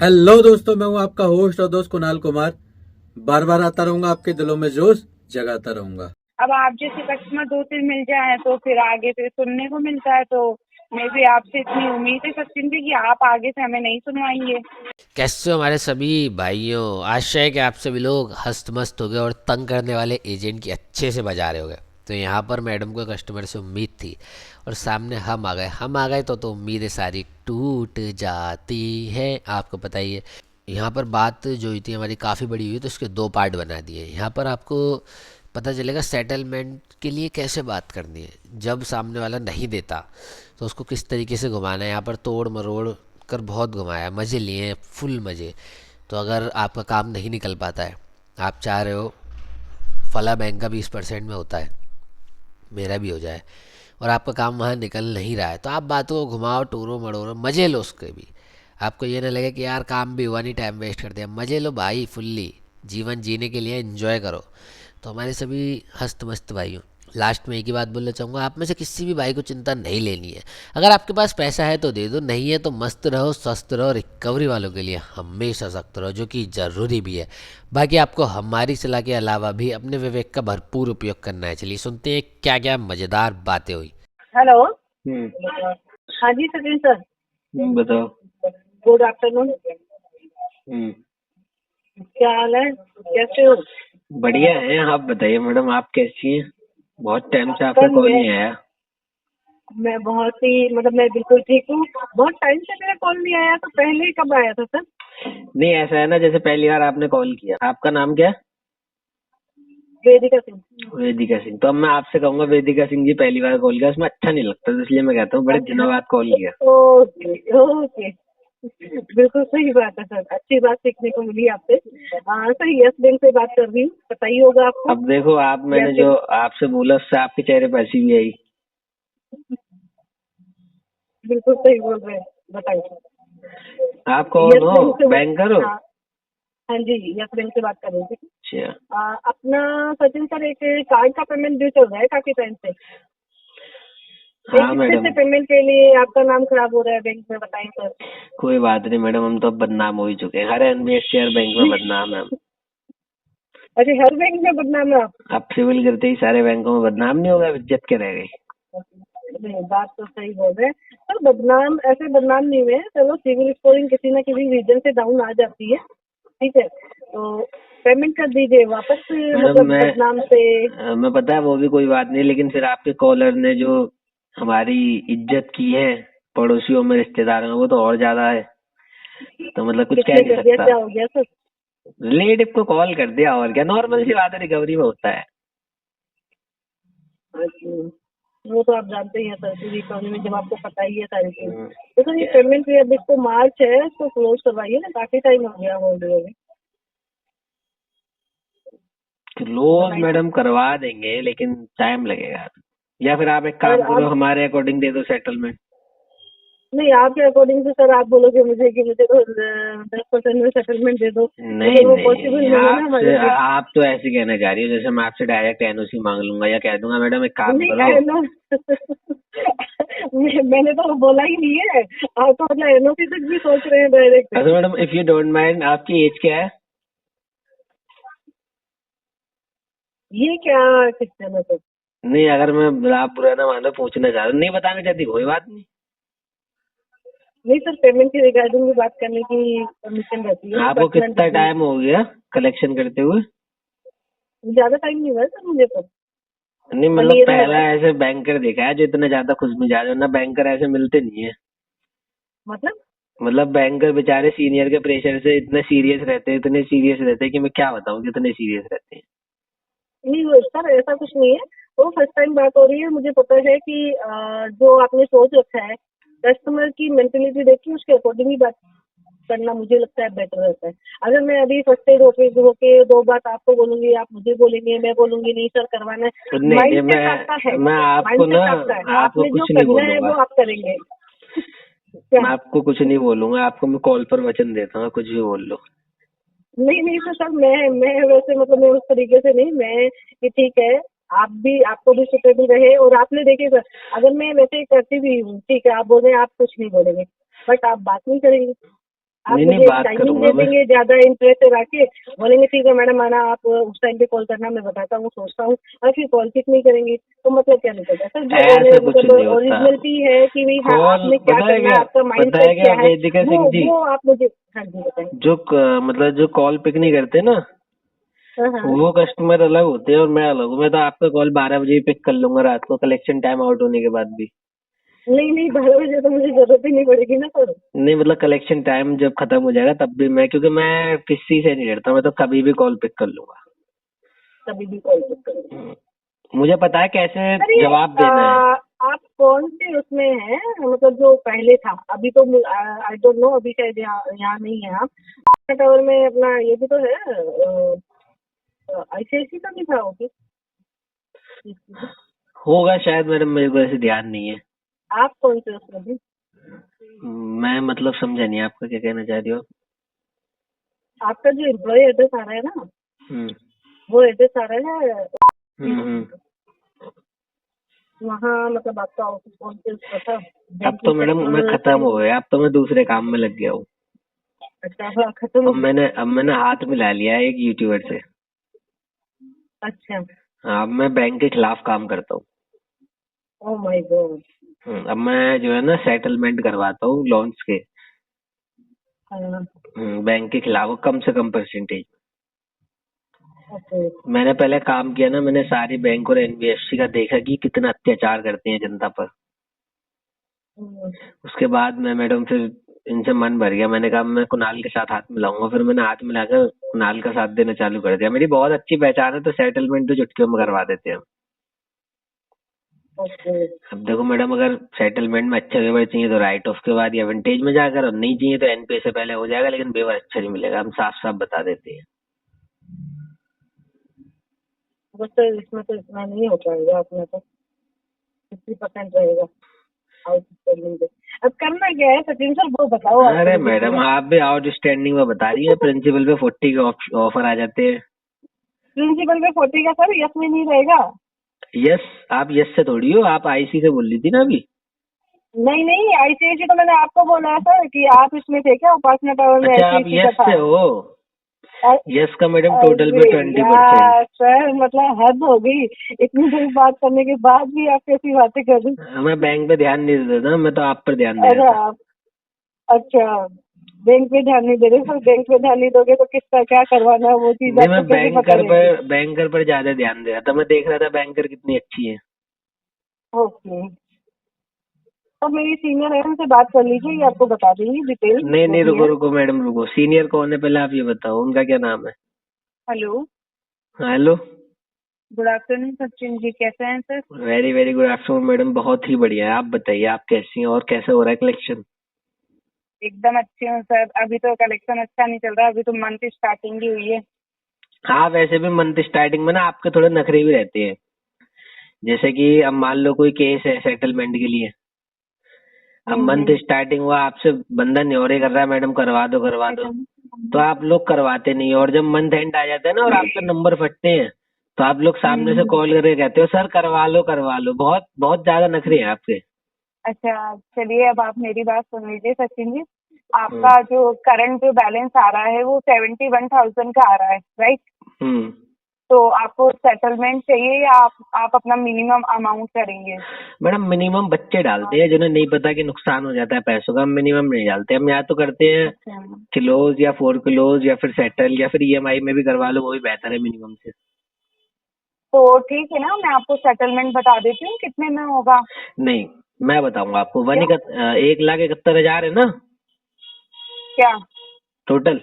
Hello दोस्तों, मैं हूं आपका होस्ट और दोस्त कुणाल कुमार। बार बार आता रहूंगा, आपके दिलों में जोश जगाता रहूंगा। अब आप जैसे कस्टमर दो तीन मिल जाए तो फिर आगे से सुनने को मिलता है, तो मैं भी आपसे इतनी उम्मीद है सचिन जी कि आप आगे से हमें नहीं सुनवाएंगे। कैसे हो हमारे सभी भाइयों। आशा है कि आप सभी लोग हस्त मस्त हो गए और तंग करने वाले एजेंट की अच्छे से बजा रहे हो गए। तो यहाँ पर मैडम को कस्टमर से उम्मीद थी और सामने हम आ गए तो उम्मीदें सारी टूट जाती है। आपको पता ही है। यहाँ पर बात जो हुई थी हमारी काफ़ी बड़ी हुई, तो इसके दो पार्ट बना दिए। यहाँ पर आपको पता चलेगा सेटलमेंट के लिए कैसे बात करनी है। जब सामने वाला नहीं देता तो उसको किस तरीके से घुमाना है। यहाँ पर तोड़ मरोड़ कर बहुत घुमाया, मज़े लिए हैं, फुल मज़े। तो अगर आपका काम नहीं निकल पाता है, आप चाह रहे हो फला बैंक का 20% में होता है, मेरा भी हो जाए, और आपका काम वहाँ निकल नहीं रहा है, तो आप बातों को घुमाओ, टोरो मड़ोरो, मज़े लो उसके भी। आपको ये ना लगे कि यार काम भी हुआ नहीं, टाइम वेस्ट कर दिया। मज़े लो भाई, फुल्ली जीवन जीने के लिए एंजॉय करो। तो हमारे सभी हस्त मस्त भाइयों, लास्ट में एक ही बात बोलना चाहूँगा, आप में से किसी भी भाई को चिंता नहीं लेनी है। अगर आपके पास पैसा है तो दे दो, नहीं है तो मस्त रहो, स्वस्थ रहो। रिकवरी वालों के लिए हमेशा सख्त रहो, जो कि ज़रूरी भी है। बाकी आपको हमारी सलाह के अलावा भी अपने विवेक का भरपूर उपयोग करना है। चलिए सुनते हैं क्या क्या मज़ेदार बातें हुई। हेलो। हम्म। हाँ जी सचिन सर। बताओ। Good afternoon. हम्म। क्या हाल है, कैसे हो? बढ़िया है। आप बताइए मैडम, आप कैसी हैं? बहुत टाइम से आपका सर कॉल नहीं आया। मैं बहुत ही मैं बिल्कुल ठीक हूँ। बहुत टाइम से मेरा कॉल नहीं आया, तो पहले कब आया था सर? नहीं, ऐसा है ना, जैसे पहली बार आपने कॉल किया। आपका नाम क्या है? वेदिका सिंह। वेदिका सिंह। तो अब मैं आपसे कहूंगा, वेदिका सिंह जी पहली बार कॉल किया, उसमें अच्छा नहीं लगता, तो इसलिए मैं कहता हूँ बड़े अच्छा। दिनों बाद कॉल किया। Okay okay. बिल्कुल सही बात है सर, अच्छी बात सीखने को मिली आपसे। सर यस बैंक से बात कर रही हूँ, पता ही होगा आपको। अब देखो, आप मैंने यस जो बैंक। आपसे बोला उससे आपके चेहरे पर हंसी भी आई। बिल्कुल सही बोल रहे हैं, बताइए। आप कौन यस हो? बैंक से बैंकर हो? हाँ। हाँ जी, यस बैंक से बात कर रही थी। अच्छा। अपना सचिन सर एक कार्ड का पेमेंट ड्यू चल रहा है काफी टाइम से। एक हाँ कितने मैडम। से पेमेंट के लिए आपका नाम खराब हो रहा है बैंक में, बताएं सर। कोई बात नहीं मैडम, हम तो अब बदनाम हो ही चुके हैं। हर एनबीएफसी हर बैंक में बदनाम है हम। अरे हर बैंक में बदनाम है आप? अब सिविल गिरते ही सारे बैंकों में बदनाम नहीं होगा, इज्जत के रह गई। नहीं, बात तो सही बोल रहे हैं सर। बदनाम ऐसे बदनाम नहीं हुए हैं, चलो सिविल स्कोरिंग किसी ना किसी रीजन से डाउन आ जाती है, ठीक है, तो पेमेंट कर दीजिए वापस। मैडम बदनाम से। मैं पता है वो भी कोई बात नहीं, लेकिन फिर आपके कॉलर ने जो हमारी इज्जत की है पड़ोसियों में, रिश्तेदारों में, वो तो और ज्यादा है। तो मतलब कुछ कह किसने नहीं कर दिया, सकता। क्या हो गया सर? रिलेटिव को कॉल कर दिया, और क्या, नॉर्मल सी बात है, रिकवरी में होता है। अच्छा, वो तो आप जानते ही हैं सर, पूरी इकोनॉमी में जब आपको पता ही है सारी चीज। हम्म, तो सर ये क्या पेमेंट भी अब इसको मार्च है, इसको क्लोज करवाइए ना, काफी टाइम हो गया होल्ड हुए हुए। क्लोज बताइए। मैडम करवा देंगे, लेकिन टाइम लगेगा। या फिर आप एक और काम करो, आप, हमारे अकॉर्डिंग दे दो सेटलमेंट। नहीं आपके अकॉर्डिंग से सर आप बोलोगे मुझे कि मुझे तो 10% में सेटलमेंट दे दो, नहीं मगर वो पॉसिबल नहीं, नहीं है ना हमारे आपसे लिए। आप तो ऐसे कहना चाह रही हो जैसे मैं आपसे डायरेक्ट एनओसी मांग लूंगा, या कह दूंगा मैडम एक काम नहीं करो। एनो मैंने तो बोला ही नहीं है। आप तो एनओसी तक भी सोच रहे हैं डायरेक्ट। अच्छा madam, if you don't mind, आपकी एज क्या है? ये क्या क्वेश्चन है सर? नहीं, अगर मैं आप बुरा ना मानो, पूछना चाह रहा हूँ, नहीं बताना चाहती कोई बात नहीं। नहीं सर, पेमेंट के रिगार्डिंग भी बात करने की परमिशन रहती है, आपको पर्सनल कितना डिटेल। टाइम हो गया कलेक्शन करते हुए? ज्यादा टाइम नहीं हुआ है सर मुझे तो। नहीं, वन मतलब ईयर हुआ पहला है। ऐसे बैंकर देखा है जो इतना ज्यादा खुश मिजाज हो ना, बैंकर ऐसे मिलते नहीं है। मतलब मतलब बैंकर बेचारे सीनियर के प्रेशर से इतने सीरियस रहते हैं, इतने सीरियस रहते हैं कि मैं क्या बताऊं कितने सीरियस रहते हैं। नहीं हुआ सर, ऐसा कुछ नहीं है। वो फर्स्ट टाइम बात हो रही है, मुझे पता है कि जो आपने सोच रखा है, कस्टमर की मेंटेलिटी देख के उसके अकॉर्डिंग ही बात करना मुझे लगता है बेटर रहता है। अगर मैं अभी फर्स्ट एड होके दो बात आपको बोलूंगी, आप मुझे बोलेंगे, मैं बोलूंगी नहीं सर करवाना है। तो नहीं नहीं, माइंड सेट आपका है, मैं आपको माइंड ना, सेट आपका है, आपको आपने जो कुछ नहीं करना है बोलूंगा। वो आप करेंगे। क्या? मैं आपको कुछ नहीं बोलूंगा, आपको मैं कॉल पर वचन देता हूँ, कुछ भी बोल लो। नहीं नहीं सर, मैं वैसे मैं उस तरीके से नहीं, मैं कि ठीक है, आप भी, आपको भी सुटेबल रहे। और आपने देखिए सर, अगर मैं वैसे करती भी हूँ, ठीक है, आप बोल रहे हैं आप कुछ नहीं बोलेंगे, बट आप बात नहीं करेंगे। आप नहीं नहीं, मुझे बात टाइमिंग करूंगा दे मैं। देंगे ज्यादा इंटरेस्ट रखे, बोलेंगे ठीक है मैडम आना, आप उस टाइम पे कॉल करना, मैं बताता हूँ सोचता हूँ, और फिर कॉल पिक नहीं करेंगे तो मतलब क्या निकलता है सर? जो ऐसा कुछ मतलब नहीं होता। ओरिजिनलिटी है कि भाई हाँ कॉल आपने क्या पता है करना है, क्या, आपका माइंड पता सेट है क्या क्या है, वेदिका वो सिंह जी, वो आप मुझे, हाँ जी बताएं। मतलब जो कॉल पिक नहीं करते ना, हाँ हाँ। वो कस्टमर अलग होते हैं और मैं अलग हूँ। मैं तो आपका कॉल 12 बजे पिक कर लूंगा रात को, कलेक्शन टाइम आउट होने के बाद भी। नहीं नहीं, 12 बजे तो मुझे जरूरत ही नहीं पड़ेगी ना सर। नहीं मतलब कलेक्शन टाइम जब खत्म हो जाएगा तब भी मैं, क्योंकि मैं किसी से नहीं डरता, मैं तो कभी भी कॉल पिक कर लूंगा। कभी भी कॉल पिक करेंगे। मुझे पता है कैसे सर ये जवाब देना है। आप कौन से उसमें हैं, मतलब जो पहले था, अभी तो आई डोंट नो, अभी शायद यहाँ नहीं है आप टावर में, अपना ये भी तो है, आईसीआईसी का भी था ऑफिस। होगा शायद मैडम, मेरे को ऐसे ध्यान नहीं है। आप कौन से उसमें भी? मैं मतलब समझा नहीं आपका क्या कहना चाह रही हो। आपका जो एम्प्लॉय एड्रेस आ रहा है ना, हम्म वो एड्रेस आ रहा है हम्म। वहाँ, मतलब आपका ऑफिस कौन से उसका था? अब बैंकिंग तो मैडम मैं सेक्टर खत्म साइड? हो गया, अब तो मैं दूसरे काम में लग गया हूँ। अच्छा, हाँ खत्म हो गया। अब मैंने हाथ मिला लिया है एक यूट्यूबर से। अच्छा। हाँ, अब मैं बैंक के खिलाफ काम करता हूँ। Oh my God. अब मैं जो है ना सेटलमेंट करवाता हूँ लोन्स के। हाँ। बैंक के खिलाफ वो कम से कम परसेंटेज। ओके। मैंने पहले काम किया ना, मैंने सारी बैंक और एनबीएफसी का देखा कि कितना अत्याचार करते हैं जनता पर। हम्म। उसके बाद मैं मैडम फिर इनसे मन भर गया, मैंने कहा मैं कुणाल के साथ हाथ मिलाऊंगा। फिर मैंने हाथ मिलाकर कुणाल का साथ देना चालू कर दिया। मेरी बहुत अच्छी पहचान है, तो सेटलमेंट तो चुटकियों में करवा देते हैं। ओके। अब देखो मैडम, अगर सेटलमेंट में अच्छा वेवर चाहिए तो राइट ऑफ के बाद या विंटेज में जाकर, और नहीं चाहिए तो एनपीए से पहले हो जाएगा, लेकिन वेवर अच्छा नहीं मिलेगा, हम साफ साफ बता देते हैं। बस सर इसमें तो इतना नहीं हो पाएगा, अपना तो 50% रहेगा आउट स्टैंडिंग पे। अब करना क्या है सचिन सर, वो बताओ आप अरे मुझे मैडम, थोड़ा। आप भी आउटस्टैंडिंग में बता रही है, प्रिंसिपल पे 40 के ऑफर आ जाते हैं। प्रिंसिपल पे 40 का सर यस में नहीं रहेगा। यस, आप यस से थोड़ी हो, आप आईसी से बोल रही थी ना अभी। नहीं नहीं, आईसीआईसी तो मैंने आपको बोला है सर कि आप इसमें थे क्या, उपासना टावर में अच्छा, आप आईसीआईसी का यस था। से हो। यस का मैडम टोटल पे अरे 20%। यार सर, मतलब हद हो गई, इतनी देर बात करने के बाद भी आप कैसी बातें कर रही। मैं बैंक पे ध्यान नहीं देता, मैं तो आप पर ध्यान दे अरे रहा था। आप, अच्छा, बैंक पे ध्यान नहीं दे रहे सर? बैंक पे ध्यान नहीं दोगे तो किसका क्या करवाना है वो चीज नहीं, आपको मैं कैसे पता रहेगी? बैंकर पर ज्यादा ध्यान दे रहा था। मैं देख रहा था बैंकर कितनी अच्छी है। ओके। तो मेरी सीनियर है, उनसे बात कर लीजिए, ये आपको बता देंगी डिटेल नहीं जो नहीं, भी रुको है। रुको मैडम रुको, सीनियर कौन है पहले आप ये बताओ, उनका क्या नाम है। Hello. Hello. Good afternoon Sachin ji, कैसे हैं sir? Very very good afternoon madam, बहुत ही बढ़िया है। आप बताइए आप कैसी हैं और कैसे हो रहा है कलेक्शन। एकदम अच्छी हूँ सर। अभी तो कलेक्शन अच्छा नहीं चल रहा, अभी तो मंथ स्टार्टिंग ही हुई है। हाँ, वैसे भी मंथ स्टार्टिंग में ना आपके थोड़े नखरे भी रहते हैं। जैसे कि अब मान लो कोई केस है सेटलमेंट के लिए, अब मंथ हम्म। स्टार्टिंग हुआ, आपसे बंदा न्योरे कर रहा है मैडम करवा दो करवा दो, तो आप लोग करवाते नहीं हो। और जब मंथ एंड आ जाता है ना और आपके नंबर फटते हैं, तो आप लोग सामने से हम्म। कॉल करके कहते हो सर करवा लो करवा लो। बहुत बहुत ज्यादा नखरे हैं आपके। अच्छा चलिए, अब आप मेरी बात सुन लीजिए सचिन जी। हम्म आपका जो करंट जो बैलेंस आ रहा है वो 71,000 का आ रहा है, राइट? हम्म। तो आपको सेटलमेंट चाहिए या आप अपना मिनिमम अमाउंट करेंगे? मैडम मिनिमम बच्चे डालते हैं जिन्हें नहीं पता कि नुकसान हो जाता है पैसों का। हम मिनिमम नहीं डालते, हम या तो करते हैं अच्छा, क्लोज या फोर क्लोज या फिर सेटल या फिर ईएमआई में भी करवा लो, वो भी बेहतर है मिनिमम से। तो ठीक है ना, मैं आपको सेटलमेंट बता देती हूँ कितने में होगा। नहीं, मैं बताऊंगा आपको। क्या? 1,71,000 है ना क्या? टोटल।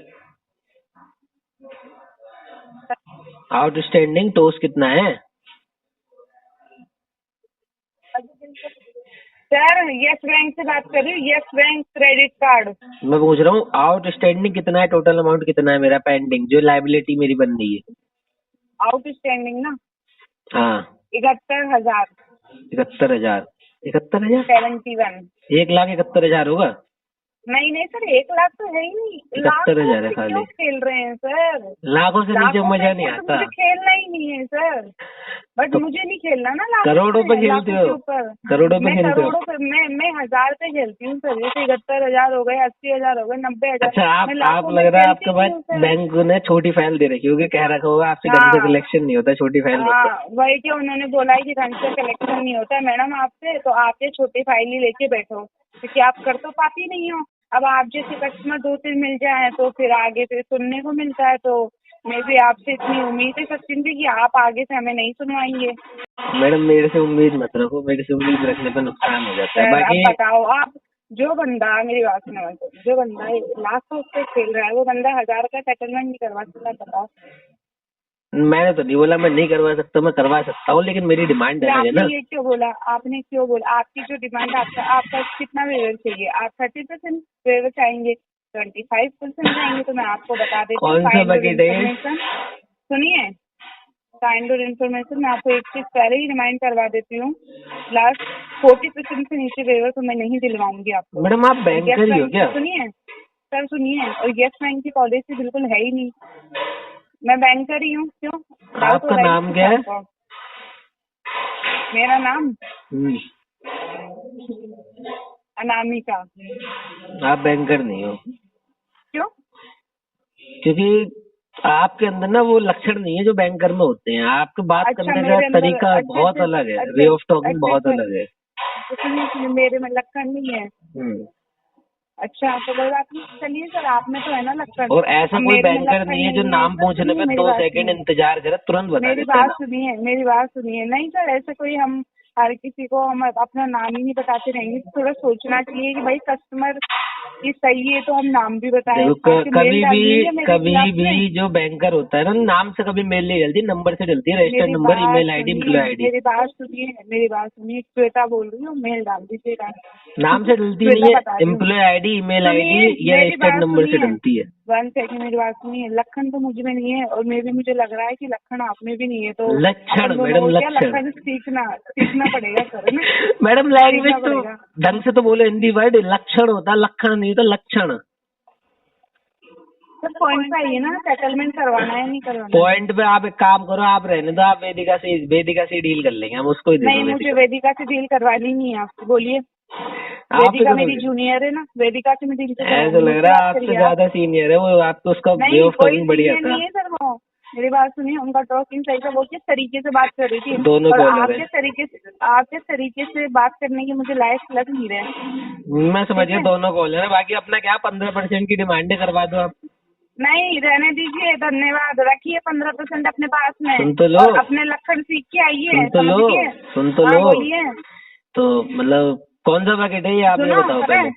आउटस्टैंडिंग टोस कितना है। सर यस बैंक से बात कर रही हूँ, यस बैंक क्रेडिट कार्ड। मैं पूछ रहा हूँ आउटस्टैंडिंग कितना है, टोटल अमाउंट कितना है मेरा पेंडिंग, जो लाइबिलिटी मेरी बन रही है। आउटस्टैंडिंग ना हाँ, 71,000। 71,000। 71,000। 71। 1,71,000 होगा। नहीं नहीं सर, 1 लाख तो है ही नहीं, 71,000 है लाखों से खाली। क्यों खेल रहे हैं सर? लाखों से नीचे लाखों में मजा नहीं तो आता। मुझे खेलना ही नहीं है सर, बट तो मुझे नहीं खेलना ना लाखों करोड़ों पे खेलते लाखों हो? के ऊपर। करोड़ों पे मैं खेलते हो? करोड़ों पे, मैं 1000 पे खेलती हूँ सर, जैसे 71,000 हो गए, 80,000 हो गए, 90,000। अच्छा, मैं आप लाखों में लग रहा है खेलती आपके नहीं पास हूँ सर। बैंक ने छोटी फाइल दे रखी होगी, कह रखा होगा आपसे ढंग से हाँ कलेक्शन नहीं होता, छोटी फाइल मत दो। हाँ, वही कि उन्होंने बोला है कि ढंग से कलेक्शन नहीं होता है मैडम आपसे, तो आप ये छोटी फाइल ही लेके बैठो, क्योंकि आप कर तो पाती नहीं हो। अब आप जैसे कस्टमर 2-3 मिल जाए तो फिर आगे से सुनने को मिलता है, तो मैं भी आपसे इतनी उम्मीद है सचिन जी कि आप आगे से हमें नहीं सुनवाएंगे। मैडम मेरे से उम्मीद मत रखो, मेरे से उम्मीद रखने पे नुकसान हो जाता है। सर अब बाकी बताओ आप, जो बंदा, मेरी बात सुनो, जो बंदा लाखों से खेल रहा है वो बंदा 1000 का सेटलमेंट नहीं करवा सकता? बताओ। मैंने तो नहीं बोला मैं नहीं करवा सकता, मैं करवा सकता हूँ, लेकिन मेरी डिमांड फिर अलग है आपने ना। ये क्यों बोला? आपने क्यों बोला? आपकी जो डिमांड, आपका कितना वेवर चाहिए? आप 30% वेवर चाहेंगे, 25% चाहेंगे? तो मैं आपको बता देती हूँ कौन सा काइंड ऑफ बकेट है ये? इन्फॉर्मेशन। सुनिए, काइंड ऑफ इन्फॉर्मेशन, मैं आपको एक चीज पहले ही रिमाइंड करवा देती हूँ, लास्ट 40% से नीचे वेवर तो मैं नहीं दिलवाऊंगी आपको। मैडम आप बैंकर ही हो क्या? सुनिए सर, सुनिए, और यस बैंक की पॉलिसी बिल्कुल है ही नहीं। मैं बैंकर ही हूँ, क्यों डाउट आपका हो रहा नाम है क्या है? आपको? मेरा नाम हम्म, अनामिका। आप बैंकर नहीं हो, क्यों? क्योंकि आपके अंदर ना वो लक्षण नहीं है जो बैंकर में होते हैं। आपके बात अच्छा, करने का मेरे अंदर तरीका बहुत अलग है, वे ऑफ टॉकिंग बहुत अलग है। सुनिए, मेरे में लक्षण नहीं है। हम्म, अच्छा, तो कोई बात नहीं, चलिए सर, आप में तो है ना लक्षण। और ऐसा अब कोई मेरे में बैंकर लक्षण नहीं है जो नहीं है नाम सर। पूछने सुनिए में मेरी 2 बात, सेकंड सुनिए इंतजार करे, तुरंत बता मेरी देता है बात, ना। सुनिए मेरी बात, सुनिए। नहीं सर, ऐसे कोई हम हर किसी को हम अपना नाम ही नहीं बताते रहेंगे। थोड़ा सोचना चाहिए कि भाई कस्टमर ये सही है तो हम नाम भी बताएं। देखो आपके मेल डाल दीजिए मेरे कभी खिलाफ में। भी जो बैंकर होता है ना, नाम से कभी मेल नहीं डलती, नंबर से डलती है, रजिस्टर्ड मेरी नंबर, बात ईमेल आईडी, सुनिए, एम्प्लॉय आईडी। मेरी बात सुनिए, श्वेता बोल रही हूँ, मेल डाल दीजिएगा। नाम से डलती नहीं श्वेता है, बता रही हूँ। एम्प्लॉय आईडी, ईमेल आईडी सुनिए या मेरी रजिस्टर्ड बात, नंबर से सुनिए डलती है। 1 सेकंड, मेरी बात सुनिए। लखन तो मुझ में नहीं है, और मे भी मुझे लग रहा है कि लखन आप में भी नहीं है, तो लक्षण अपन दोनों मैडम, को क्या लक्षण। लखन सीखना पड़ेगा सर, ना? मैडम लैंग्वेज सीखना तो पड़ेगा। ढंग से तो बोलो, हिंदी वर्ड लक्षण होता है, लक्षण नहीं होता, लक्षण। सर पॉइंट पे आइए ना, सेटलमेंट करवाना है नहीं करवाना? पॉइंट पे आप एक काम करो, आप रहने दो, आप वेदिका से डील कर लेंगे, हम उसको ही दे नहीं, दो मुझे वेदिका। वेदिका से डील करवानी नहीं है आपसे, बोलिए। आप ही वेदिका तो मेरी जूनियर है ना, वेदिका से मैं डील ऐसा करवाऊंगी। लग रहा है आपसे ज्यादा सीनियर है वो, आपको उसका वे नहीं, ऑफ कोई टॉकिंग बढ़िया सीनियर था। नहीं है सर वो। मेरी बात सुनिए, उनका टॉकिंग सही था, वो किस तरीके से बात कर रही थी, दोनों और कॉलर आप है। किस तरीके से बात करने के मुझे लायक लग नहीं रहे। मैं समझ ठीक गया, है? दोनों कॉलर है। बाकी अपना क्या 15% की डिमांड करवा दो आप। नहीं, रहने दीजिए, धन्यवाद, रखिए 15% अपने पास में, सुन तो लो, और अपने लक्षण सीख के आइए, सुन तो समझ लो, गए? सुन तो हाँ लो। बोलिए। तो मतलब कौन सा पैकेट है ये, आप ये सुनो, बताओ अरे पहले।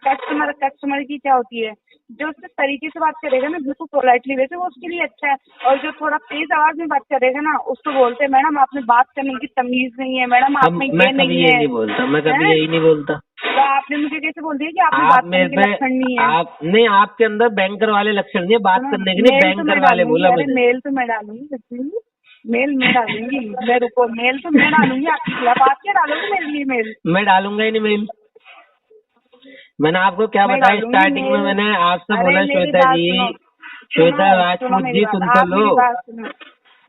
कस्टमर की क्या होती है, जो उस तरीके से बात करेगा ना, बिल्कुल पोलाइटली, वैसे वो उसके लिए अच्छा है। और जो थोड़ा तेज आवाज में बात करेगा ना, उसको बोलते हैं मैडम आप में बात करने की तमीज नहीं है, मैडम आप में मैं ये कभी नहीं यही है। नहीं बोलता, मैं कभी हैं? यही नहीं बोलता। तो आपने मुझे कैसे बोल दिया कि आप में आप बात करने मेरे के पे, लक्षण नहीं है? आप नहीं, आपके अंदर बैंकर वाले लक्षण नहीं है, बात सुनो, करने के नहीं, मेल तो मैं बैंकर वाले डालूंगी, बोला अरे मैंने। मेल तो मैं डालूंगी सच्ची, मेल मैं डालूंगी, मैं रुको, मेल तो मैं डालूंगी आपके खिलाफ। आप क्या डालोगे मेरे लिए मेल? मैं डालूंगा ही नहीं मेल। मैंने आपको क्या मैं बताया डालूंगी स्टार्टिंग में, मेल। मैंने आपसे अरे बोला मेरी श्वेता बात जी, सुनो, श्वेता सुनो राजपूत मेरी जी, बात, सुन तो आप लो। मेरी बात सुनो,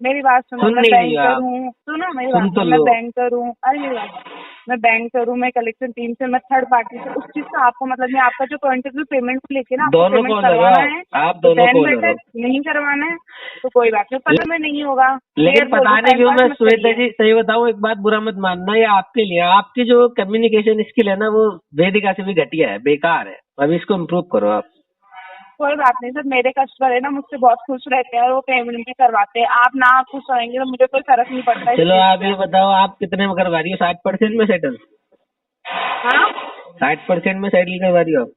मेरी बात सुनो। सुन मैं नहीं रही हो बैंकर आप, हूँ, सुनो मेरी सुन बात, तो मैं लो। बैंकर हूँ। अरे मेरी बात, मैं बैंकर हूँ, मैं कलेक्शन टीम से, मैं थर्ड पार्टी से, उस चीज का आपको मतलब नहीं। आपका जो पॉइंट ऑफ व्यू पेमेंट को लेके ना, आपको दोनों पेमेंट कॉलर हो करवाना आप, है आप तो दोनों देन कॉलर बेटर, हो। नहीं करवाना है तो कोई बात नहीं, पर में नहीं होगा। लेकिन क्लियर बोल पता दो, नहीं टाइम क्यों, पास मैं मत श्वेता करिए। जी सही बताऊं, एक बात बुरा मत मानना, ये आपके लिए, आपकी जो कम्युनिकेशन स्किल है ना, वो वेदिका से भी घटिया है, बेकार है। अभी इसको इम्प्रूव करो आप। कोई बात नहीं सर, मेरे कस्टमर है ना, मुझसे बहुत खुश रहते हैं और वो पेमेंट भी करवाते हैं। आप ना खुश रहेंगे तो मुझे कोई फर्क नहीं पड़ता इस चलो चीज आप से। ये बताओ, आप कितने में करवा रही हो? 60% में सेटल? हाँ, 60% में सेटल करवा रही हो आप?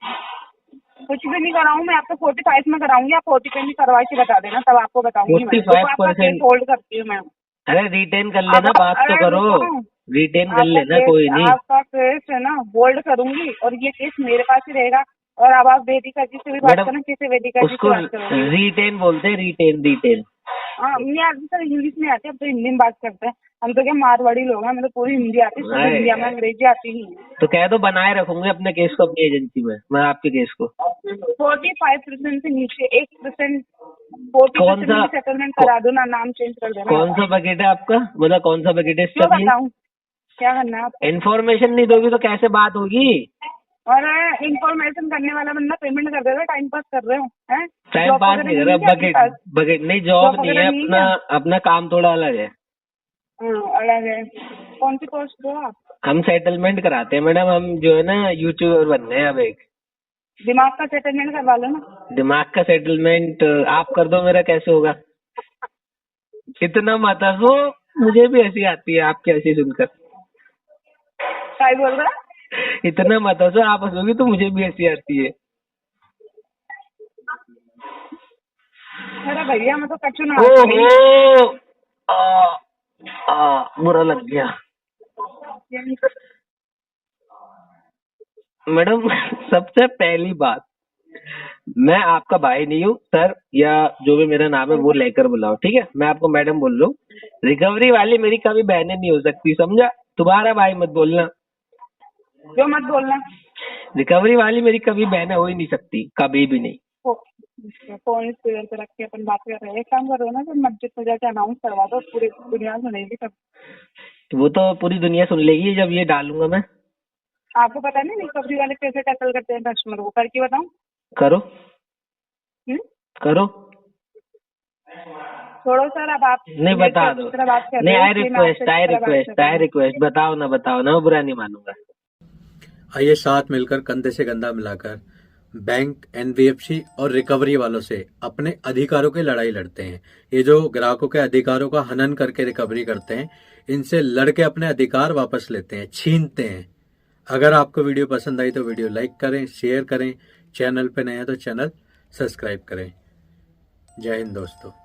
कुछ भी नहीं कराऊँ मैं, आपको 45 में कराऊंगी। आप 40 पे भी करवा के बता देना, तब आपको बताऊंगी मैं। तो आपका केस 45%? होल्ड करती हूँ मैं। अरे रिटेन कर अब लेना, बात तो अरे करो। रुको, रिटेन कर लेना, कोई नहीं। आपका केस है ना होल्ड करूंगी, और ये केस मेरे पास ही रहेगा। और अब आप वेदिका जी से भी बात मैडम करना, किसे वेदिका जी से उसको बात करोगे? रिटेन बोलते हैं, रिटेन, रिटेन। हाँ मैं आती सर, इंग्लिश नहीं आती, अब तो हिंदी में बात करते हैं। हम तो क्या मारवाड़ी लोग हैं, हमें तो पूरी हिंदी आती है, नहीं। हिंदी में अंग्रेजी आती नहीं है। तो कह दो बनाए रखूंगे अपने केस को अपनी एजेंसी में, मैं आपके केस को। 45% से नीचे 1%, 40% सा- में सेटलमेंट करा दो ना, नाम चेंज कर देना। कौन सा बकेट है आपका, मतलब कौन सा बकेट है क्यों इसका? बताऊँ, क्या करना है आपको? इन्फॉर्मेशन नहीं दोगी तो कैसे बात होगी? और इंफॉर्मेशन करने वाला बंदा पेमेंट कर देगा, टाइम पास कर रहे हो हैं? टाइम जॉब पास वगैरह नहीं कर रहा, है आपके बकेट पास? बकेट नहीं, जॉब जॉब नहीं वगैरह है, नहीं है अपना क्या? अपना काम थोड़ा अलग है। हाँ अलग है। कौन सी पोस्ट हो आप? हम सेटलमेंट कराते हैं मैडम, हम जो है ना यूट्यूबर बन रहे हैं अब एक। दिमाग का सेटलमेंट करवा लो ना। दिमाग का सेटलमेंट आप कर दो, मेरा कैसे होगा? इतना मत हंसो, मुझे भी हंसी आती है आपकी हंसी सुनकर। क्या बोल रहा है? इतना मत हंसो, आप हंसोगी तो मुझे भी हंसी आती है। अरे भैया मैं तो कच्चू ना ओहो, बुरा लग गया मैडम। सबसे पहली बात, मैं आपका भाई नहीं हूँ सर, या जो भी मेरा नाम है वो लेकर बुलाओ, ठीक है? मैं आपको मैडम बोल रहा हूँ। रिकवरी वाली मेरी कभी बहनें नहीं हो सकती, समझा? तुम्हारा भाई मत बोलना। जो मत बोलना। रिकवरी वाली मेरी कभी बहनें हो ही नहीं सकती, कभी भी नहीं। फोन स्पीकर पे रख के अपन बात कर रहे हैं। एक काम करो ना, जब मस्जिद में जाके अनाउंस करवा दो, पूरी दुनिया सुनेगी तब। तो वो तो पूरी दुनिया सुन लेगी जब ये डालूंगा मैं। आपको पता नहीं रिकवरी वाले कैसे टैकल करते हैं कस्टमर को, करके बताऊं? करो करो। छोड़ो सर, अब आप नहीं बता दो, बात कर नहीं रहे आई हो, request I request I request, बताओ ना बताओ ना, मैं बुरा नहीं मानूंगा। आइए साथ मिलकर कंधे से कंधा मिलाकर बैंक, एनबीएफसी और रिकवरी वालों से अपने अधिकारों की लड़ाई लड़ते हैं। ये जो ग्राहकों के अधिकारों का हनन करके रिकवरी करते हैं, इनसे लड़के अपने अधिकार वापस लेते हैं, छीनते हैं। अगर आपको वीडियो पसंद आई तो वीडियो लाइक करें, शेयर करें, चैनल पे नए हैं तो चैनल सब्सक्राइब करें। जय हिंद दोस्तों।